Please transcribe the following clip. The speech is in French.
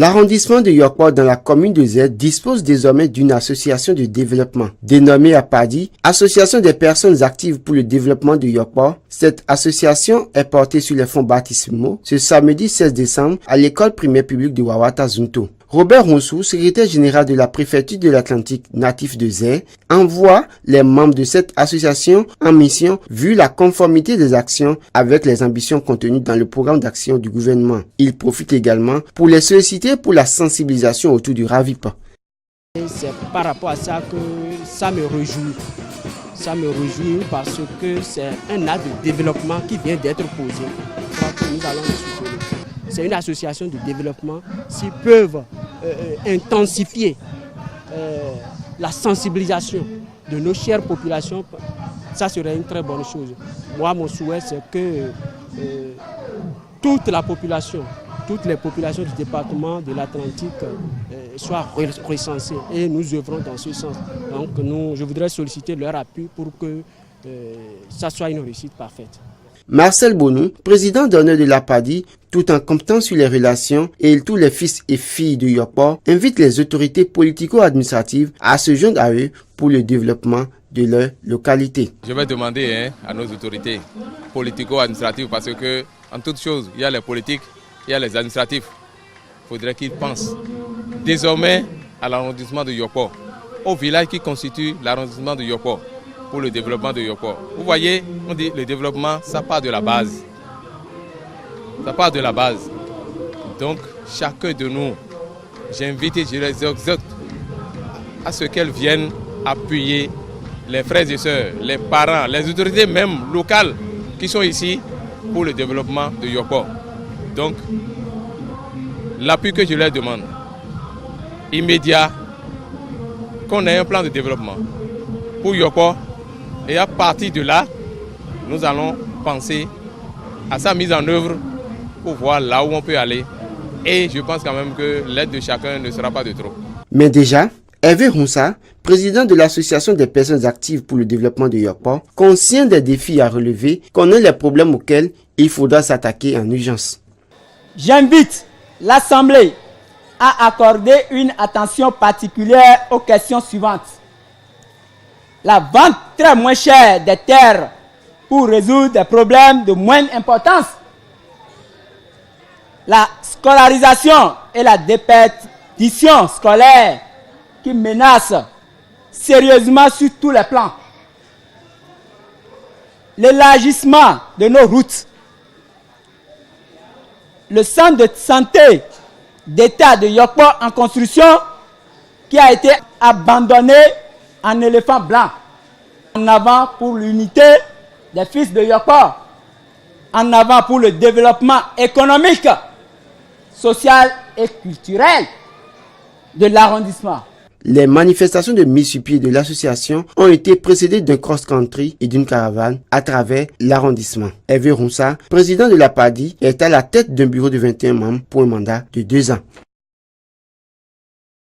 L'arrondissement de Yokpo dans la commune de Z dispose désormais d'une association de développement. Dénommée APADI, Association des personnes actives pour le développement de Yokpo, cette association est portée sur les fonds baptismaux ce samedi 16 décembre à l'école primaire publique de Wawata Zunto. Robert Ronsou, secrétaire général de la préfecture de l'Atlantique natif de Zé, envoie les membres de cette association en mission vu la conformité des actions avec les ambitions contenues dans le programme d'action du gouvernement. Il profite également pour les solliciter pour la sensibilisation autour du RAVIP. C'est par rapport à ça que ça me réjouit. Ça me réjouit parce que c'est un acte de développement qui vient d'être posé. Je crois que nous allons le soutenir. C'est une association de développement. S'ils peuvent intensifier la sensibilisation de nos chères populations, ça serait une très bonne chose. Moi, mon souhait, c'est que toutes les populations du département de l'Atlantique soient recensées et nous œuvrons dans ce sens. Donc, je voudrais solliciter leur appui pour que ça soit une réussite parfaite. Marcel Bonou, président d'honneur de l'APADI, tout en comptant sur les relations et tous les fils et filles de Yokpo, invite les autorités politico-administratives à se joindre à eux pour le développement de leur localité. Je vais demander à nos autorités politico-administratives parce que, en toute chose, il y a les politiques, il y a les administratifs. Il faudrait qu'ils pensent désormais à l'arrondissement de Yokpo, au village qui constitue l'arrondissement de Yokpo, pour le développement de Yokpo. Vous voyez, on dit le développement, ça part de la base. Ça part de la base. Donc, chacun de nous, j'invite et je les exhorte à ce qu'elles viennent appuyer les frères et sœurs, les parents, les autorités même locales qui sont ici pour le développement de Yokpo. Donc, l'appui que je leur demande, immédiat, qu'on ait un plan de développement pour Yokpo. Et à partir de là, nous allons penser à sa mise en œuvre pour voir là où on peut aller. Et je pense quand même que l'aide de chacun ne sera pas de trop. Mais déjà, Hervé Roussa, président de l'Association des personnes actives pour le développement de Yokpo, conscient des défis à relever, connaît les problèmes auxquels il faudra s'attaquer en urgence. J'invite l'Assemblée à accorder une attention particulière aux questions suivantes. La vente très moins chère des terres pour résoudre des problèmes de moindre importance. La scolarisation et la déperdition scolaire qui menacent sérieusement sur tous les plans. L'élargissement de nos routes. Le centre de santé d'État de Yokpo en construction qui a été abandonné en éléphant blanc. En avant pour l'unité des fils de Yokpo. En avant pour le développement économique, social et culturel de l'arrondissement. Les manifestations de mise sur pied de l'association ont été précédées d'un cross-country et d'une caravane à travers l'arrondissement. Hervé Roussa, président de l'APADI, est à la tête d'un bureau de 21 membres pour un mandat de 2 ans.